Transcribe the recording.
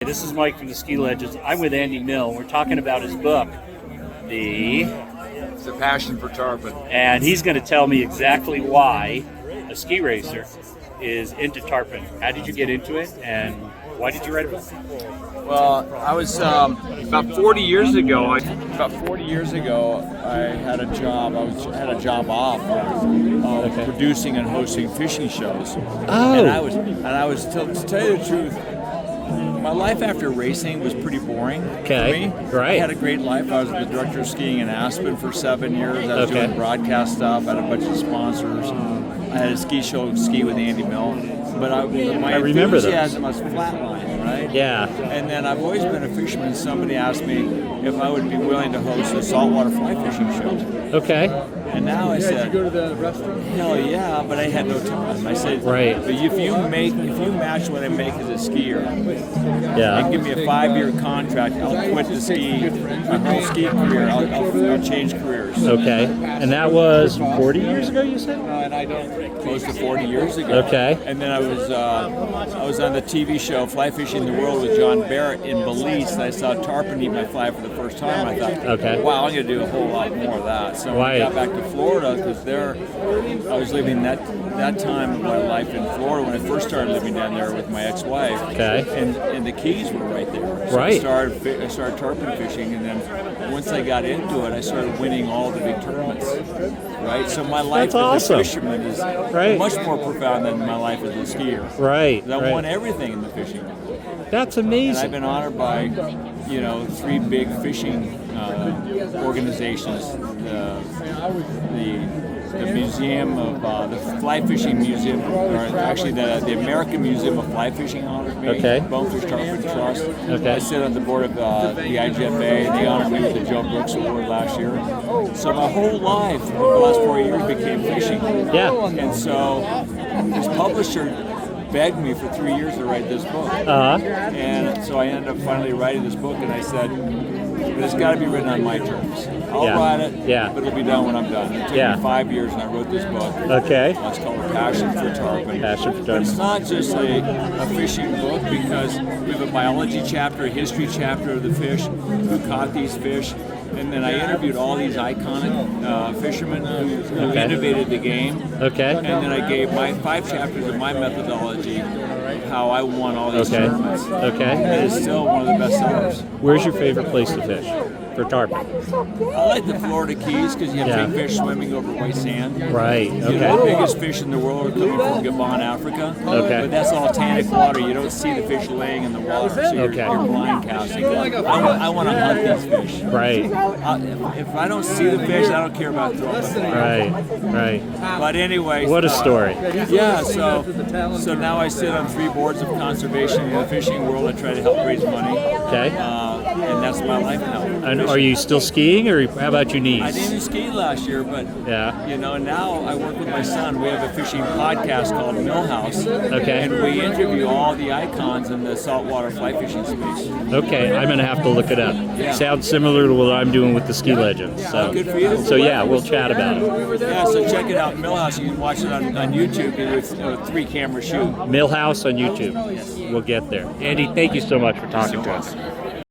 This is Mike from the Ski Legends. I'm with Andy Mill. We're talking about his book, The Passion for Tarpon. And he's going to tell me exactly why a ski racer is into tarpon. How did you get into it, and why did you write a book? Well, I was about 40 years ago. I had a job. had a job off producing and hosting fishing shows. Oh. And I was to tell you the truth, my life after racing was pretty boring for me. Right. I had a great life. I was the director of skiing in Aspen for 7 years. I was doing broadcast stuff. I had a bunch of sponsors. I had a ski show, Ski with Andy Mill. But my enthusiasm was flatlined, right? Yeah. And then I've always been a fisherman. Somebody asked me if I would be willing to host a saltwater fly fishing show. Okay. And now I said, go to the restaurant? Hell yeah, but I had no time. I said, right. But if you match what I make as a skier, yeah, and give me a 5-year contract, I'll quit the my whole ski career. I'll change careers. Okay. And that was 40 years ago, you said? Close to 40 years ago. Okay. And then I was on the TV show Fly Fishing the World with John Barrett in Belize, and I saw tarpon eat my fly for the first time. I thought, wow, I'm going to do a whole lot more of that. So I got back to Florida because I was living that time of my life in Florida when I first started living down there with my ex-wife. Okay. And the Keys were right there. So right. I started tarpon fishing, and then once I got into it, I started winning all the big tournaments. Right. So my life as a fisherman is much more profound than my life as a skier. Right. I won everything in the fishing. That's amazing. And I've been honored by, 3 big fishing organizations. The Museum of the Fly Fishing Museum, or actually the American Museum of Fly Fishing honored me. Bonefish Tarpon Trust. I sit on the board of the IGFA. They honored me with the Joe Brooks Award last year. So my whole life, the last 4 years, became fishing. Yeah. And so this publisher begged me for 3 years to write this book. And so I ended up finally writing this book, and I said, but it's got to be written on my terms. I'll write it, but it'll be done when I'm done. It took me 5 years, and I wrote this book. Okay. It's called Passion for Tarpon. Passion for Tarpon. But it's not just a fishing book, because we have a biology chapter, a history chapter of the fish, who caught these fish. And then I interviewed all these iconic fishermen who innovated the game. Okay. And then I gave my 5 chapters of my methodology, how I won all these tournaments. Okay. And it's still one of the best sellers. Where's your favorite place to fish for tarpon? I like the Florida Keys because you have big fish swimming over white sand. Right. Okay. The biggest fish in the world are coming from Gabon, Africa. Okay. But that's all tannic water. You don't see the fish laying in the water, so you're blind casting. I want to hunt these fish. Right. If I don't see the fish, I don't care about throwing them. Right. But anyway. What a story. Yeah. So now I sit on 3 boards of conservation in the fishing world. I try to help raise money. Okay. And that's my life now. And are you still skiing, or how about your knees? I didn't ski last year, but now I work with my son. We have a fishing podcast called Millhouse. Okay. And we interview all the icons in the saltwater fly fishing space. Okay, I'm going to have to look it up. Yeah. Sounds similar to what I'm doing with the Ski Legends. So. Good for you. So we'll chat about it. Yeah, so check it out, Millhouse. You can watch it on YouTube with a 3-camera shoot. Millhouse on YouTube. Yes. We'll get there. Andy, thank you so much for talking to us.